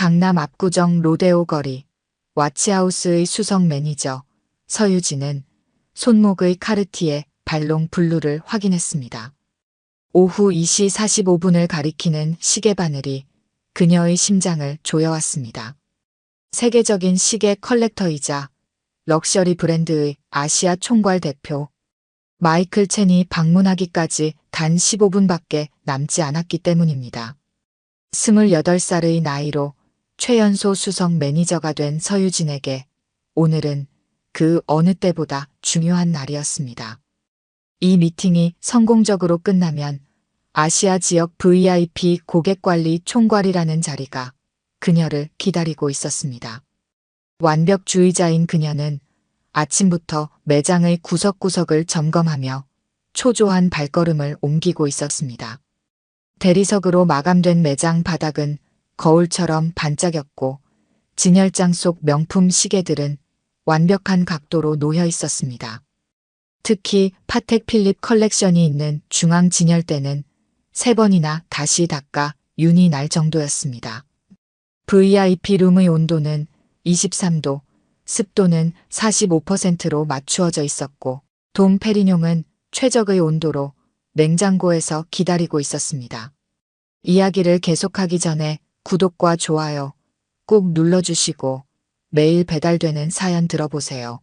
강남 압구정 로데오 거리 와치하우스의 수석 매니저 서유진은 손목의 카르티에 발롱 블루를 확인했습니다. 오후 2시 45분을 가리키는 시계 바늘이 그녀의 심장을 조여왔습니다. 세계적인 시계 컬렉터이자 럭셔리 브랜드의 아시아 총괄 대표 마이클 첸이 방문하기까지 단 15분밖에 남지 않았기 때문입니다. 28살의 나이로 최연소 수석 매니저가 된 서유진에게 오늘은 그 어느 때보다 중요한 날이었습니다. 이 미팅이 성공적으로 끝나면 아시아 지역 VIP 고객관리 총괄이라는 자리가 그녀를 기다리고 있었습니다. 완벽주의자인 그녀는 아침부터 매장의 구석구석을 점검하며 초조한 발걸음을 옮기고 있었습니다. 대리석으로 마감된 매장 바닥은 거울처럼 반짝였고 진열장 속 명품 시계들은 완벽한 각도로 놓여 있었습니다. 특히 파텍 필립 컬렉션이 있는 중앙 진열대는 3번이나 다시 닦아 윤이 날 정도였습니다. VIP 룸의 온도는 23도, 습도는 45%로 맞추어져 있었고 돔 페리뇽은 최적의 온도로 냉장고에서 기다리고 있었습니다. 이야기를 계속하기 전에 구독과 좋아요 꼭 눌러주시고 매일 배달되는 사연 들어보세요.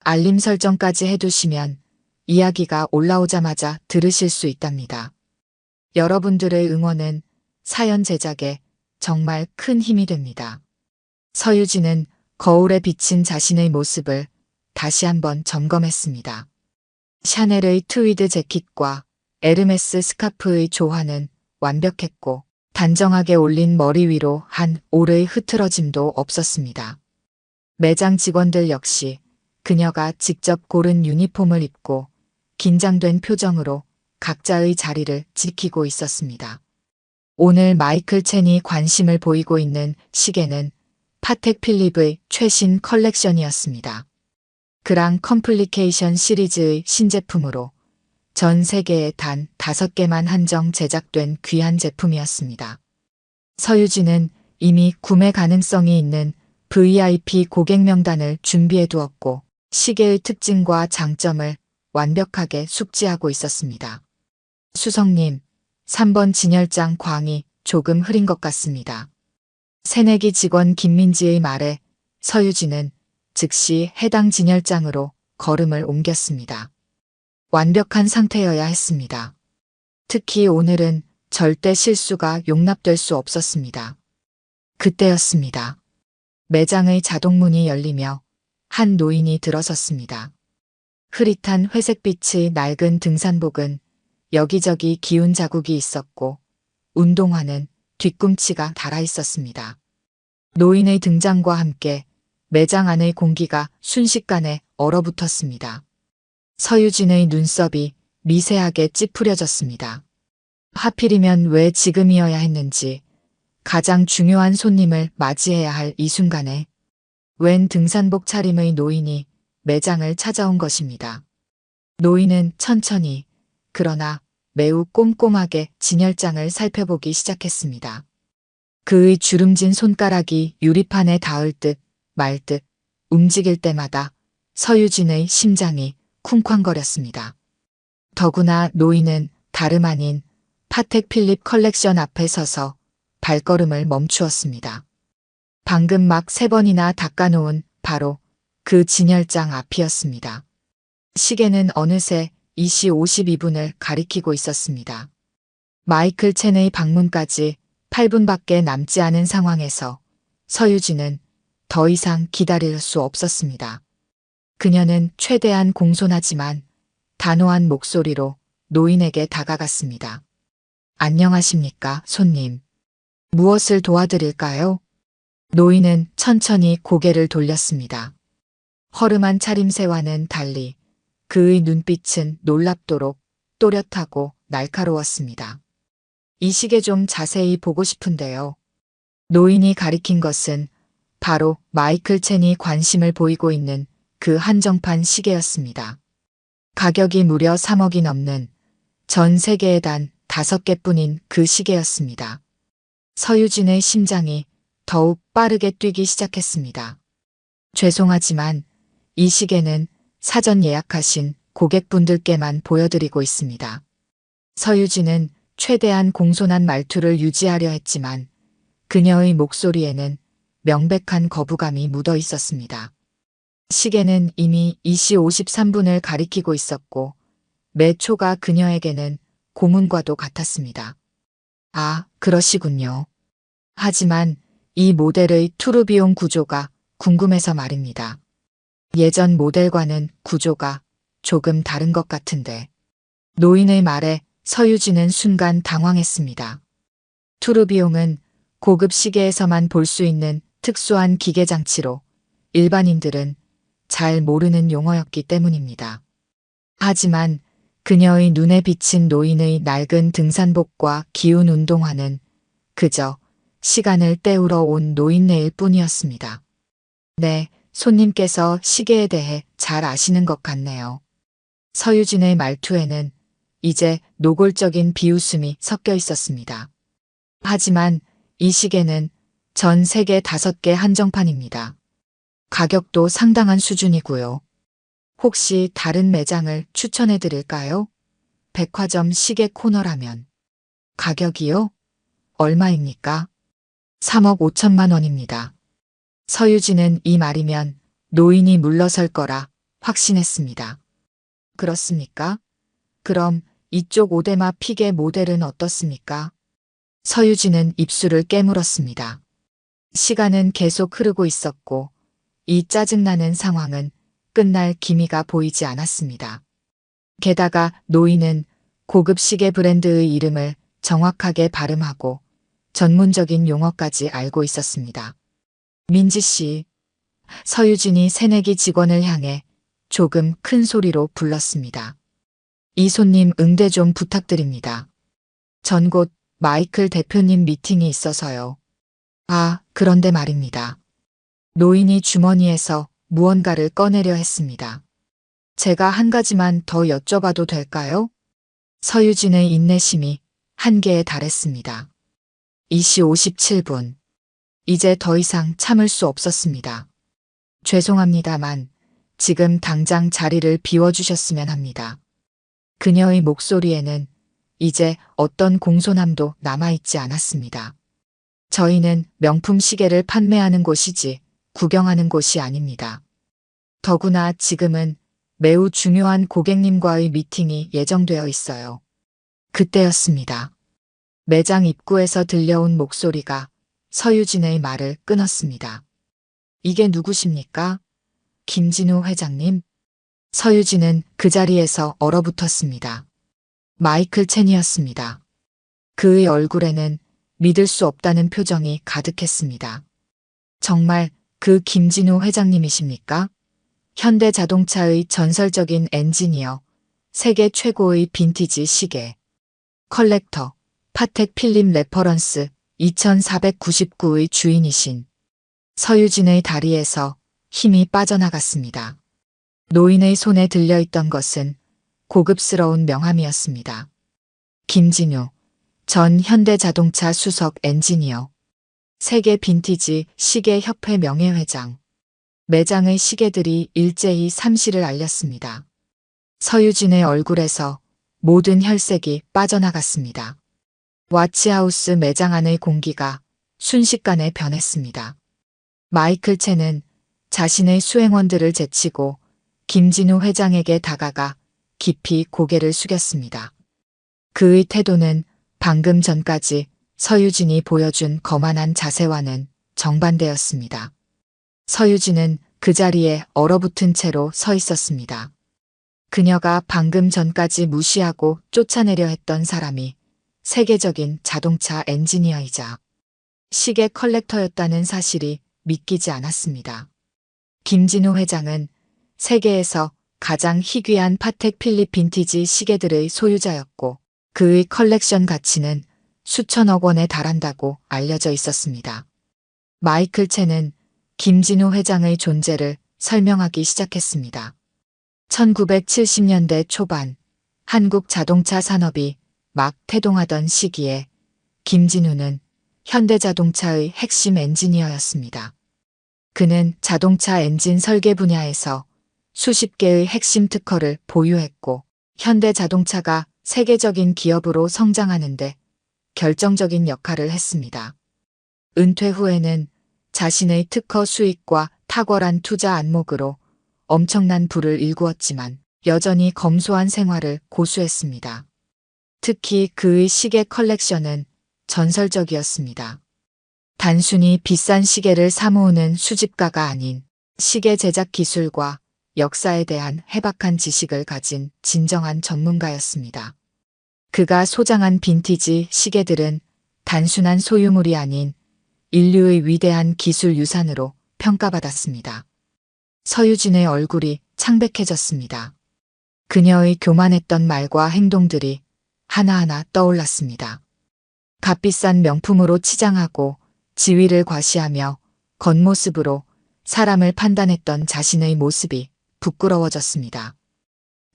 알림 설정까지 해두시면 이야기가 올라오자마자 들으실 수 있답니다. 여러분들의 응원은 사연 제작에 정말 큰 힘이 됩니다. 서유진은 거울에 비친 자신의 모습을 다시 한번 점검했습니다. 샤넬의 트위드 재킷과 에르메스 스카프의 조화는 완벽했고 단정하게 올린 머리 위로 한 올의 흐트러짐도 없었습니다. 매장 직원들 역시 그녀가 직접 고른 유니폼을 입고 긴장된 표정으로 각자의 자리를 지키고 있었습니다. 오늘 마이클 첸이 관심을 보이고 있는 시계는 파텍 필립의 최신 컬렉션이었습니다. 그랑 컴플리케이션 시리즈의 신제품으로 전 세계에 단 5개만 한정 제작된 귀한 제품이었습니다. 서유진은 이미 구매 가능성이 있는 VIP 고객 명단을 준비해 두었고 시계의 특징과 장점을 완벽하게 숙지하고 있었습니다. 수석님, 3번 진열장 광이 조금 흐린 것 같습니다. 새내기 직원 김민지의 말에 서유진은 즉시 해당 진열장으로 걸음을 옮겼습니다. 완벽한 상태여야 했습니다. 특히 오늘은 절대 실수가 용납될 수 없었습니다. 그때였습니다. 매장의 자동문이 열리며 한 노인이 들어섰습니다. 흐릿한 회색빛의 낡은 등산복은 여기저기 기운 자국이 있었고 운동화는 뒤꿈치가 닳아 있었습니다. 노인의 등장과 함께 매장 안의 공기가 순식간에 얼어붙었습니다. 서유진의 눈썹이 미세하게 찌푸려졌습니다. 하필이면 왜 지금이어야 했는지 가장 중요한 손님을 맞이해야 할 이 순간에 웬 등산복 차림의 노인이 매장을 찾아온 것입니다. 노인은 천천히 그러나 매우 꼼꼼하게 진열장을 살펴보기 시작했습니다. 그의 주름진 손가락이 유리판에 닿을 듯 말 듯 움직일 때마다 서유진의 심장이 쿵쾅거렸습니다. 더구나 노인은 다름 아닌 파텍 필립 컬렉션 앞에 서서 발걸음을 멈추었습니다. 방금 막 3번이나 닦아놓은 바로 그 진열장 앞이었습니다. 시계는 어느새 2시 52분을 가리키고 있었습니다. 마이클 첸의 방문까지 8분밖에 남지 않은 상황에서 서유진은 더 이상 기다릴 수 없었습니다. 그녀는 최대한 공손하지만 단호한 목소리로 노인에게 다가갔습니다. 안녕하십니까, 손님. 무엇을 도와드릴까요? 노인은 천천히 고개를 돌렸습니다. 허름한 차림새와는 달리 그의 눈빛은 놀랍도록 또렷하고 날카로웠습니다. 이 시계 좀 자세히 보고 싶은데요. 노인이 가리킨 것은 바로 마이클 첸이 관심을 보이고 있는 그 한정판 시계였습니다. 가격이 무려 3억이 넘는 전 세계에 단 5개뿐인 그 시계였습니다. 서유진의 심장이 더욱 빠르게 뛰기 시작했습니다. 죄송하지만 이 시계는 사전 예약하신 고객분들께만 보여드리고 있습니다. 서유진은 최대한 공손한 말투를 유지하려 했지만 그녀의 목소리에는 명백한 거부감이 묻어 있었습니다. 시계는 이미 2시 53분을 가리키고 있었고 매 초가 그녀에게는 고문과도 같았습니다. 아, 그러시군요. 하지만 이 모델의 투르비용 구조가 궁금해서 말입니다. 예전 모델과는 구조가 조금 다른 것 같은데. 노인의 말에 서유진은 순간 당황했습니다. 투르비용은 고급 시계에서만 볼 수 있는 특수한 기계 장치로 일반인들은 잘 모르는 용어였기 때문입니다. 하지만 그녀의 눈에 비친 노인의 낡은 등산복과 기운 운동화는 그저 시간을 때우러 온 노인네일 뿐이었습니다. 네, 손님께서 시계에 대해 잘 아시는 것 같네요. 서유진의 말투에는 이제 노골적인 비웃음이 섞여 있었습니다. 하지만 이 시계는 전 세계 5개 한정판입니다. 가격도 상당한 수준이고요. 혹시 다른 매장을 추천해 드릴까요? 백화점 시계 코너라면. 가격이요? 얼마입니까? 3억 5천만 원입니다. 서유진은 이 말이면 노인이 물러설 거라 확신했습니다. 그렇습니까? 그럼 이쪽 오데마 픽의 모델은 어떻습니까? 서유진은 입술을 깨물었습니다. 시간은 계속 흐르고 있었고 이 짜증나는 상황은 끝날 기미가 보이지 않았습니다. 게다가 노인은 고급 시계 브랜드의 이름을 정확하게 발음하고 전문적인 용어까지 알고 있었습니다. 민지 씨, 서유진이 새내기 직원을 향해 조금 큰 소리로 불렀습니다. 이 손님 응대 좀 부탁드립니다. 전 곧 마이클 대표님 미팅이 있어서요. 아, 그런데 말입니다. 노인이 주머니에서 무언가를 꺼내려 했습니다. 제가 한 가지만 더 여쭤봐도 될까요? 서유진의 인내심이 한계에 달했습니다. 2시 57분. 이제 더 이상 참을 수 없었습니다. 죄송합니다만 지금 당장 자리를 비워주셨으면 합니다. 그녀의 목소리에는 이제 어떤 공손함도 남아있지 않았습니다. 저희는 명품 시계를 판매하는 곳이지 구경하는 곳이 아닙니다. 더구나 지금은 매우 중요한 고객님과의 미팅이 예정되어 있어요. 그때였습니다. 매장 입구에서 들려온 목소리가 서유진의 말을 끊었습니다. 이게 누구십니까? 김진우 회장님? 서유진은 그 자리에서 얼어붙었습니다. 마이클 첸이었습니다. 그의 얼굴에는 믿을 수 없다는 표정이 가득했습니다. 정말 그 김진우 회장님이십니까? 현대자동차의 전설적인 엔지니어, 세계 최고의 빈티지 시계, 컬렉터, 파텍 필립 레퍼런스 2499의 주인이신 서유진의 다리에서 힘이 빠져나갔습니다. 노인의 손에 들려있던 것은 고급스러운 명함이었습니다. 김진우, 전 현대자동차 수석 엔지니어, 세계 빈티지 시계 협회 명예회장. 매장의 시계들이 일제히 삼시를 알렸습니다. 서유진의 얼굴에서 모든 혈색이 빠져나갔습니다. 와치하우스 매장 안의 공기가 순식간에 변했습니다. 마이클 첸은 자신의 수행원들을 제치고 김진우 회장에게 다가가 깊이 고개를 숙였습니다. 그의 태도는 방금 전까지 서유진이 보여준 거만한 자세와는 정반대였습니다. 서유진은 그 자리에 얼어붙은 채로 서 있었습니다. 그녀가 방금 전까지 무시하고 쫓아내려 했던 사람이 세계적인 자동차 엔지니어이자 시계 컬렉터였다는 사실이 믿기지 않았습니다. 김진우 회장은 세계에서 가장 희귀한 파텍 필립 빈티지 시계들의 소유자였고 그의 컬렉션 가치는 수천억 원에 달한다고 알려져 있었습니다. 마이클 첸은 김진우 회장의 존재를 설명하기 시작했습니다. 1970년대 초반 한국 자동차 산업이 막 태동하던 시기에 김진우는 현대자동차의 핵심 엔지니어였습니다. 그는 자동차 엔진 설계 분야에서 수십 개의 핵심 특허를 보유했고 현대자동차가 세계적인 기업으로 성장하는데 결정적인 역할을 했습니다. 은퇴 후에는 자신의 특허 수익과 탁월한 투자 안목으로 엄청난 부를 일구었지만 여전히 검소한 생활을 고수했습니다. 특히 그의 시계 컬렉션은 전설적이었습니다. 단순히 비싼 시계를 사모으는 수집가가 아닌 시계 제작 기술과 역사에 대한 해박한 지식을 가진 진정한 전문가였습니다. 그가 소장한 빈티지 시계들은 단순한 소유물이 아닌 인류의 위대한 기술 유산으로 평가받았습니다. 서유진의 얼굴이 창백해졌습니다. 그녀의 교만했던 말과 행동들이 하나하나 떠올랐습니다. 값비싼 명품으로 치장하고 지위를 과시하며 겉모습으로 사람을 판단했던 자신의 모습이 부끄러워졌습니다.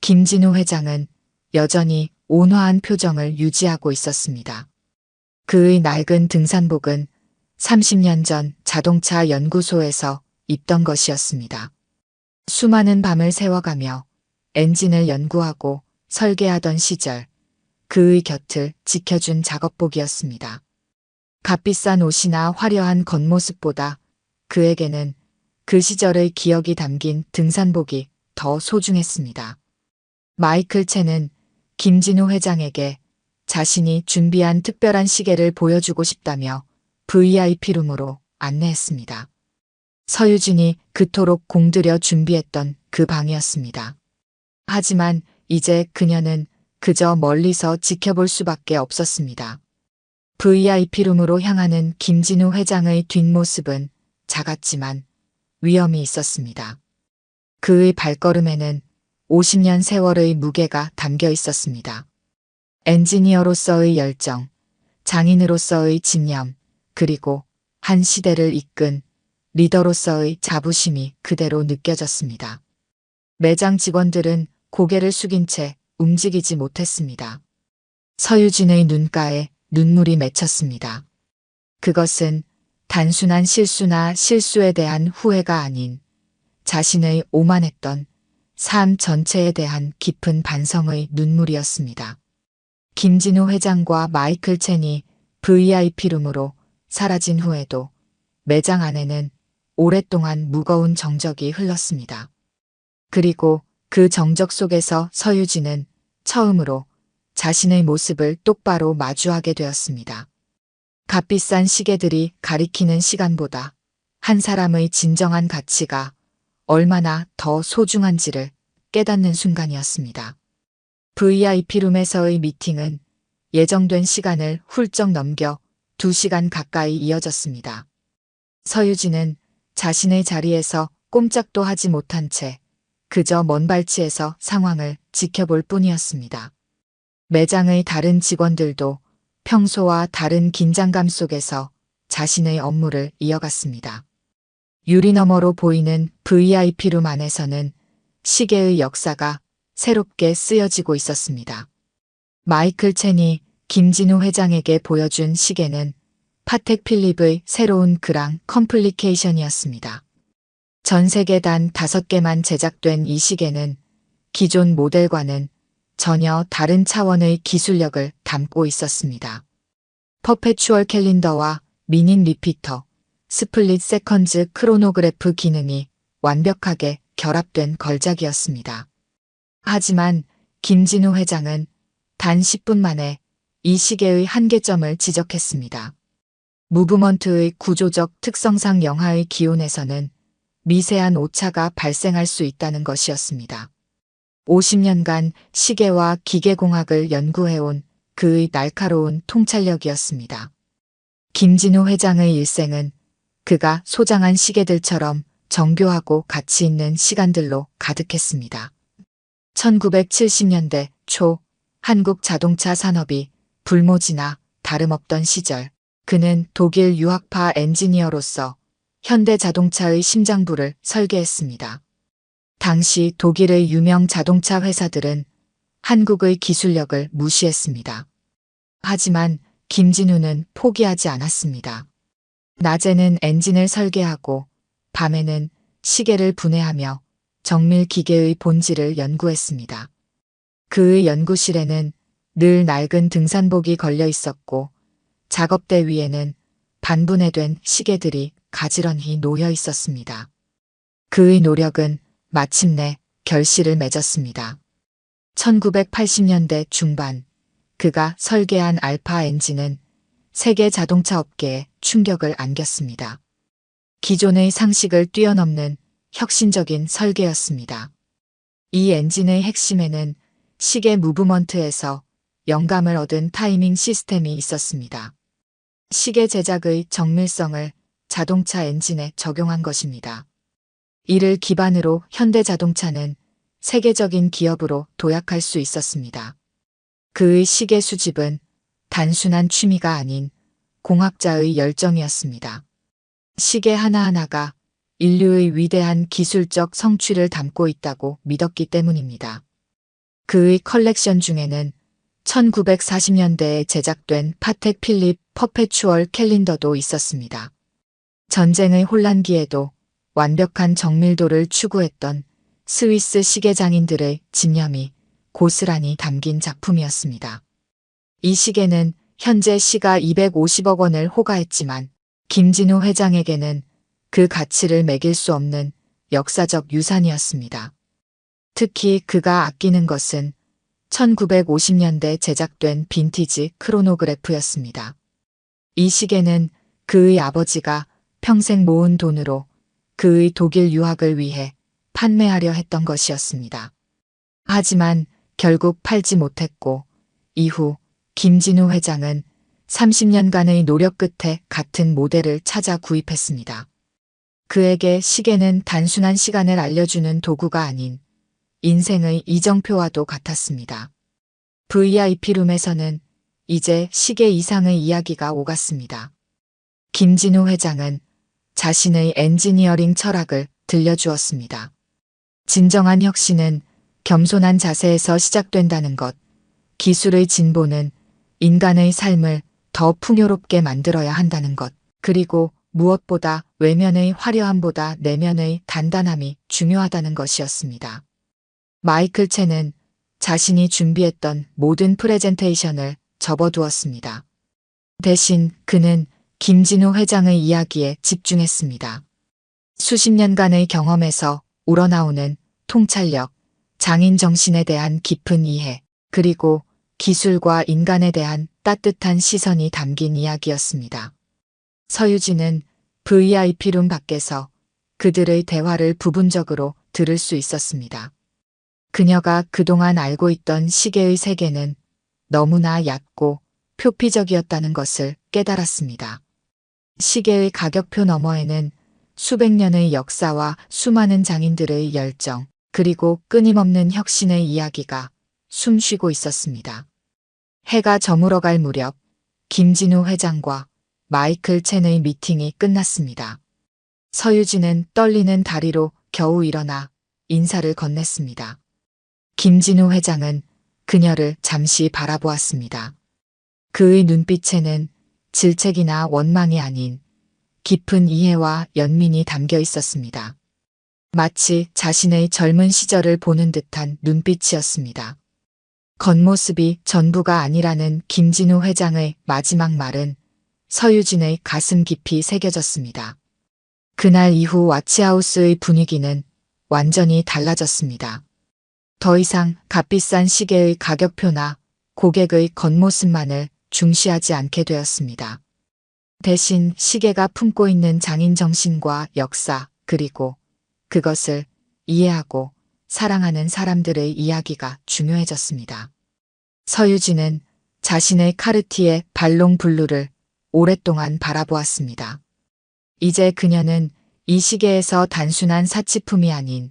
김진우 회장은 여전히 온화한 표정을 유지하고 있었습니다. 그의 낡은 등산복은 30년 전 자동차 연구소에서 입던 것이었습니다. 수많은 밤을 새워가며 엔진을 연구하고 설계하던 시절 그의 곁을 지켜준 작업복이었습니다. 값비싼 옷이나 화려한 겉모습보다 그에게는 그 시절의 기억이 담긴 등산복이 더 소중했습니다. 마이클 첸은 김진우 회장에게 자신이 준비한 특별한 시계를 보여주고 싶다며 VIP룸으로 안내했습니다. 서유진이 그토록 공들여 준비했던 그 방이었습니다. 하지만 이제 그녀는 그저 멀리서 지켜볼 수밖에 없었습니다. VIP룸으로 향하는 김진우 회장의 뒷모습은 작았지만 위험이 있었습니다. 그의 발걸음에는 50년 세월의 무게가 담겨 있었습니다. 엔지니어로서의 열정, 장인으로서의 집념, 그리고 한 시대를 이끈 리더로서의 자부심이 그대로 느껴졌습니다. 매장 직원들은 고개를 숙인 채 움직이지 못했습니다. 서유진의 눈가에 눈물이 맺혔습니다. 그것은 단순한 실수나 실수에 대한 후회가 아닌 자신의 오만했던 삶 전체에 대한 깊은 반성의 눈물이었습니다. 김진우 회장과 마이클 첸이 VIP룸으로 사라진 후에도 매장 안에는 오랫동안 무거운 정적이 흘렀습니다. 그리고 그 정적 속에서 서유진은 처음으로 자신의 모습을 똑바로 마주하게 되었습니다. 값비싼 시계들이 가리키는 시간보다 한 사람의 진정한 가치가 얼마나 더 소중한지를 깨닫는 순간이었습니다. VIP룸에서의 미팅은 예정된 시간을 훌쩍 넘겨 2시간 가까이 이어졌습니다. 서유진은 자신의 자리에서 꼼짝도 하지 못한 채 그저 먼 발치에서 상황을 지켜볼 뿐이었습니다. 매장의 다른 직원들도 평소와 다른 긴장감 속에서 자신의 업무를 이어갔습니다. 유리 너머로 보이는 VIP룸 안에서는 시계의 역사가 새롭게 쓰여지고 있었습니다. 마이클 첸이 김진우 회장에게 보여준 시계는 파텍 필립의 새로운 그랑 컴플리케이션이었습니다. 전 세계 단 5개만 제작된 이 시계는 기존 모델과는 전혀 다른 차원의 기술력을 담고 있었습니다. 퍼페추얼 캘린더와 미닛 리피터, 스플릿 세컨즈 크로노그래프 기능이 완벽하게 결합된 걸작이었습니다. 하지만 김진우 회장은 단 10분 만에 이 시계의 한계점을 지적했습니다. 무브먼트의 구조적 특성상 영하의 기온에서는 미세한 오차가 발생할 수 있다는 것이었습니다. 50년간 시계와 기계공학을 연구해온 그의 날카로운 통찰력이었습니다. 김진우 회장의 일생은 그가 소장한 시계들처럼 정교하고 가치 있는 시간들로 가득했습니다. 1970년대 초 한국 자동차 산업이 불모지나 다름없던 시절 그는 독일 유학파 엔지니어로서 현대자동차의 심장부를 설계했습니다. 당시 독일의 유명 자동차 회사들은 한국의 기술력을 무시했습니다. 하지만 김진우는 포기하지 않았습니다. 낮에는 엔진을 설계하고 밤에는 시계를 분해하며 정밀 기계의 본질을 연구했습니다. 그의 연구실에는 늘 낡은 등산복이 걸려 있었고 작업대 위에는 반분해된 시계들이 가지런히 놓여 있었습니다. 그의 노력은 마침내 결실을 맺었습니다. 1980년대 중반 그가 설계한 알파 엔진은 세계 자동차 업계에 충격을 안겼습니다. 기존의 상식을 뛰어넘는 혁신적인 설계였습니다. 이 엔진의 핵심에는 시계 무브먼트에서 영감을 얻은 타이밍 시스템이 있었습니다. 시계 제작의 정밀성을 자동차 엔진에 적용한 것입니다. 이를 기반으로 현대자동차는 세계적인 기업으로 도약할 수 있었습니다. 그의 시계 수집은 단순한 취미가 아닌 공학자의 열정이었습니다. 시계 하나하나가 인류의 위대한 기술적 성취를 담고 있다고 믿었기 때문입니다. 그의 컬렉션 중에는 1940년대에 제작된 파텍 필립 퍼페추얼 캘린더도 있었습니다. 전쟁의 혼란기에도 완벽한 정밀도를 추구했던 스위스 시계 장인들의 집념이 고스란히 담긴 작품이었습니다. 이 시계는 현재 시가 250억 원을 호가했지만 김진우 회장에게는 그 가치를 매길 수 없는 역사적 유산이었습니다. 특히 그가 아끼는 것은 1950년대 제작된 빈티지 크로노그래프였습니다. 이 시계는 그의 아버지가 평생 모은 돈으로 그의 독일 유학을 위해 판매하려 했던 것이었습니다. 하지만 결국 팔지 못했고 이후 김진우 회장은 30년간의 노력 끝에 같은 모델을 찾아 구입했습니다. 그에게 시계는 단순한 시간을 알려주는 도구가 아닌 인생의 이정표와도 같았습니다. VIP룸에서는 이제 시계 이상의 이야기가 오갔습니다. 김진우 회장은 자신의 엔지니어링 철학을 들려주었습니다. 진정한 혁신은 겸손한 자세에서 시작된다는 것, 기술의 진보는 인간의 삶을 더 풍요롭게 만들어야 한다는 것, 그리고 무엇보다 외면의 화려함보다 내면의 단단함이 중요하다는 것이었습니다. 마이클 첸은 자신이 준비했던 모든 프레젠테이션을 접어두었습니다. 대신 그는 김진우 회장의 이야기에 집중했습니다. 수십 년간의 경험에서 우러나오는 통찰력, 장인 정신에 대한 깊은 이해, 그리고 기술과 인간에 대한 따뜻한 시선이 담긴 이야기였습니다. 서유진은 VIP룸 밖에서 그들의 대화를 부분적으로 들을 수 있었습니다. 그녀가 그동안 알고 있던 시계의 세계는 너무나 얕고 표피적이었다는 것을 깨달았습니다. 시계의 가격표 너머에는 수백 년의 역사와 수많은 장인들의 열정, 그리고 끊임없는 혁신의 이야기가 숨쉬고 있었습니다. 해가 저물어갈 무렵 김진우 회장과 마이클 첸의 미팅이 끝났습니다. 서유진은 떨리는 다리로 겨우 일어나 인사를 건넸습니다. 김진우 회장은 그녀를 잠시 바라보았습니다. 그의 눈빛에는 질책이나 원망이 아닌 깊은 이해와 연민이 담겨 있었습니다. 마치 자신의 젊은 시절을 보는 듯한 눈빛이었습니다. 겉모습이 전부가 아니라는 김진우 회장의 마지막 말은 서유진의 가슴 깊이 새겨졌습니다. 그날 이후 와치하우스의 분위기는 완전히 달라졌습니다. 더 이상 값비싼 시계의 가격표나 고객의 겉모습만을 중시하지 않게 되었습니다. 대신 시계가 품고 있는 장인 정신과 역사, 그리고 그것을 이해하고 사랑하는 사람들의 이야기가 중요해졌습니다. 서유진은 자신의 카르티에 발롱 블루를 오랫동안 바라보았습니다. 이제 그녀는 이 시계에서 단순한 사치품이 아닌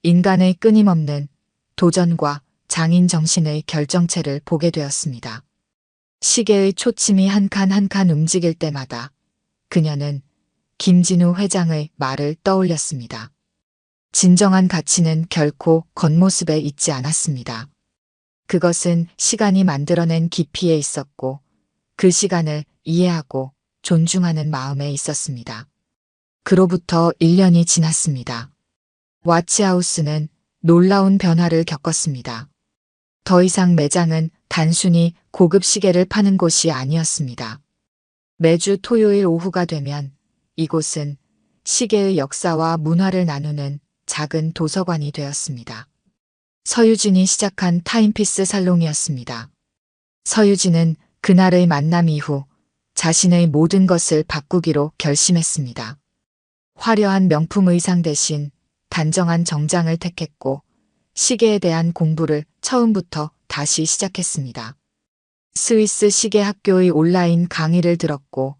인간의 끊임없는 도전과 장인 정신의 결정체를 보게 되었습니다. 시계의 초침이 한 칸 한 칸 움직일 때마다 그녀는 김진우 회장의 말을 떠올렸습니다. 진정한 가치는 결코 겉모습에 있지 않았습니다. 그것은 시간이 만들어낸 깊이에 있었고 그 시간을 이해하고 존중하는 마음에 있었습니다. 그로부터 1년이 지났습니다. 와치하우스는 놀라운 변화를 겪었습니다. 더 이상 매장은 단순히 고급 시계를 파는 곳이 아니었습니다. 매주 토요일 오후가 되면 이곳은 시계의 역사와 문화를 나누는 작은 도서관이 되었습니다. 서유진이 시작한 타임피스 살롱이었습니다. 서유진은 그날의 만남 이후 자신의 모든 것을 바꾸기로 결심했습니다. 화려한 명품 의상 대신 단정한 정장을 택했고 시계에 대한 공부를 처음부터 다시 시작했습니다. 스위스 시계 학교의 온라인 강의를 들었고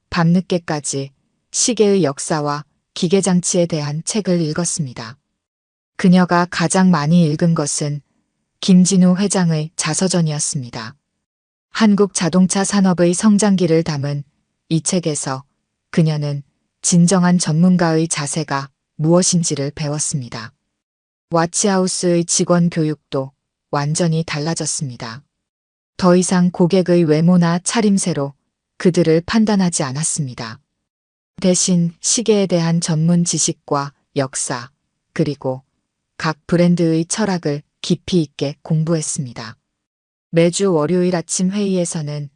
밤늦게까지 시계의 역사와 기계장치에 대한 책을 읽었습니다. 그녀가 가장 많이 읽은 것은 김진우 회장의 자서전이었습니다. 한국 자동차 산업의 성장기를 담은 이 책에서 그녀는 진정한 전문가의 자세가 무엇인지를 배웠습니다. 와치하우스의 직원 교육도 완전히 달라졌습니다. 더 이상 고객의 외모나 차림새로 그들을 판단하지 않았습니다. 대신 시계에 대한 전문 지식과 역사, 그리고 각 브랜드의 철학을 깊이 있게 공부했습니다. 매주 월요일 아침 회의에서는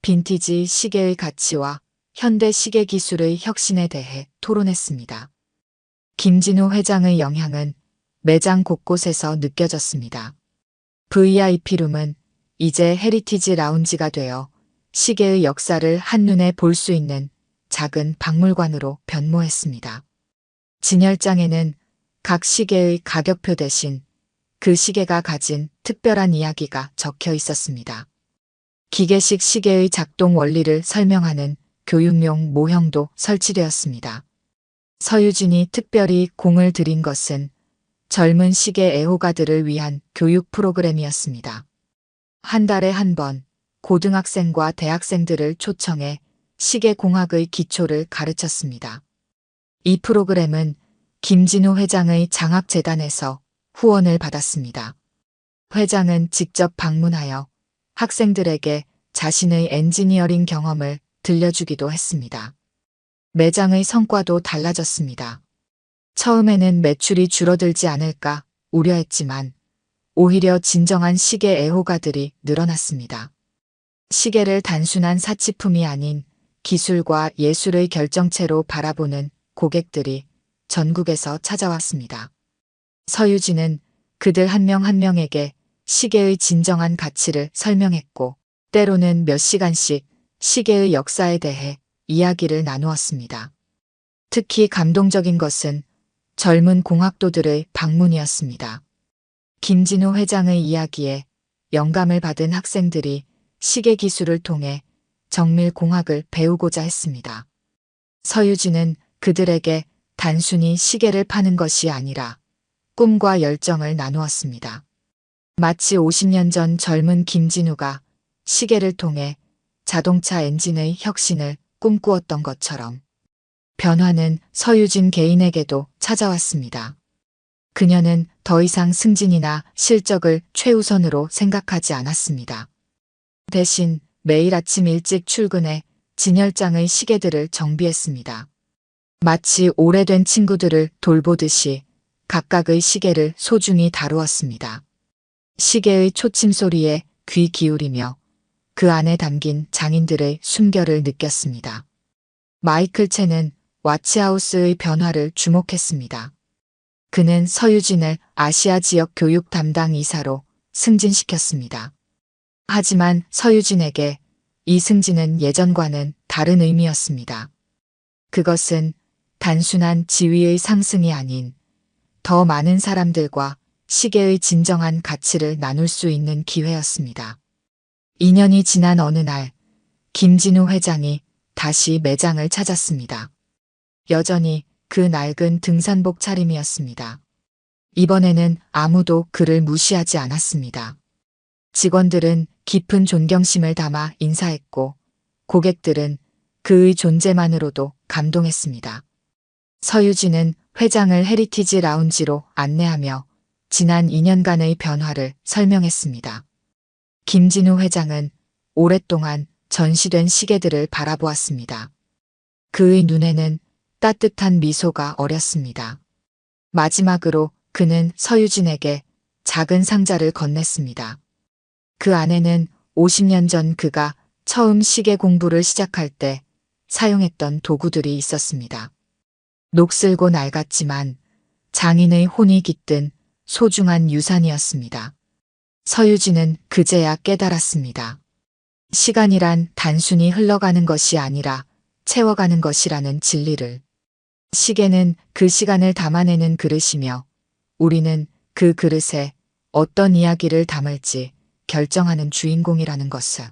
빈티지 시계의 가치와 현대 시계 기술의 혁신에 대해 토론했습니다. 김진우 회장의 영향은 매장 곳곳에서 느껴졌습니다. VIP룸은 이제 헤리티지 라운지가 되어 시계의 역사를 한눈에 볼 수 있는 작은 박물관으로 변모했습니다. 진열장에는 각 시계의 가격표 대신 그 시계가 가진 특별한 이야기가 적혀 있었습니다. 기계식 시계의 작동 원리를 설명하는 교육용 모형도 설치되었습니다. 서유진이 특별히 공을 들인 것은 젊은 시계 애호가들을 위한 교육 프로그램이었습니다. 한 달에 한 번 고등학생과 대학생들을 초청해 시계공학의 기초를 가르쳤습니다. 이 프로그램은 김진우 회장의 장학재단에서 후원을 받았습니다. 회장은 직접 방문하여 학생들에게 자신의 엔지니어링 경험을 들려주기도 했습니다. 매장의 성과도 달라졌습니다. 처음에는 매출이 줄어들지 않을까 우려했지만 오히려 진정한 시계 애호가들이 늘어났습니다. 시계를 단순한 사치품이 아닌 기술과 예술의 결정체로 바라보는 고객들이 전국에서 찾아왔습니다. 서유진은 그들 한 명 한 명에게 시계의 진정한 가치를 설명했고 때로는 몇 시간씩 시계의 역사에 대해 이야기를 나누었습니다. 특히 감동적인 것은 젊은 공학도들의 방문이었습니다. 김진우 회장의 이야기에 영감을 받은 학생들이 시계 기술을 통해 정밀 공학을 배우고자 했습니다. 서유진은 그들에게 단순히 시계를 파는 것이 아니라 꿈과 열정을 나누었습니다. 마치 50년 전 젊은 김진우가 시계를 통해 자동차 엔진의 혁신을 꿈꾸었던 것처럼 변화는 서유진 개인에게도 찾아왔습니다. 그녀는 더 이상 승진이나 실적을 최우선으로 생각하지 않았습니다. 대신 매일 아침 일찍 출근해 진열장의 시계들을 정비했습니다. 마치 오래된 친구들을 돌보듯이 각각의 시계를 소중히 다루었습니다. 시계의 초침 소리에 귀 기울이며 그 안에 담긴 장인들의 숨결을 느꼈습니다. 마이클 첸은 와치하우스의 변화를 주목했습니다. 그는 서유진을 아시아 지역 교육 담당 이사로 승진시켰습니다. 하지만 서유진에게 이 승진은 예전과는 다른 의미였습니다. 그것은 단순한 지위의 상승이 아닌 더 많은 사람들과 시계의 진정한 가치를 나눌 수 있는 기회였습니다. 2년이 지난 어느 날 김진우 회장이 다시 매장을 찾았습니다. 여전히 그 낡은 등산복 차림이었습니다. 이번에는 아무도 그를 무시하지 않았습니다. 직원들은 깊은 존경심을 담아 인사했고 고객들은 그의 존재만으로도 감동했습니다. 서유진은 회장을 헤리티지 라운지로 안내하며 지난 2년간의 변화를 설명했습니다. 김진우 회장은 오랫동안 전시된 시계들을 바라보았습니다. 그의 눈에는 따뜻한 미소가 어렸습니다. 마지막으로 그는 서유진에게 작은 상자를 건넸습니다. 그 안에는 50년 전 그가 처음 시계 공부를 시작할 때 사용했던 도구들이 있었습니다. 녹슬고 낡았지만 장인의 혼이 깃든 소중한 유산이었습니다. 서유진은 그제야 깨달았습니다. 시간이란 단순히 흘러가는 것이 아니라 채워가는 것이라는 진리를. 시계는 그 시간을 담아내는 그릇이며 우리는 그 그릇에 어떤 이야기를 담을지 결정하는 주인공이라는 것을.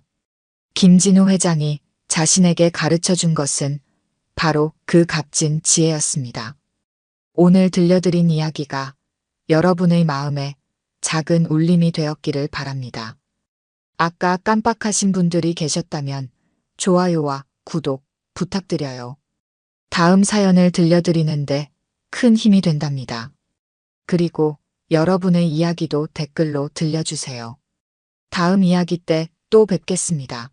김진우 회장이 자신에게 가르쳐 준 것은 바로 그 값진 지혜였습니다. 오늘 들려드린 이야기가 여러분의 마음에 작은 울림이 되었기를 바랍니다. 아까 깜빡하신 분들이 계셨다면 좋아요와 구독 부탁드려요. 다음 사연을 들려드리는데 큰 힘이 된답니다. 그리고 여러분의 이야기도 댓글로 들려주세요. 다음 이야기 때 또 뵙겠습니다.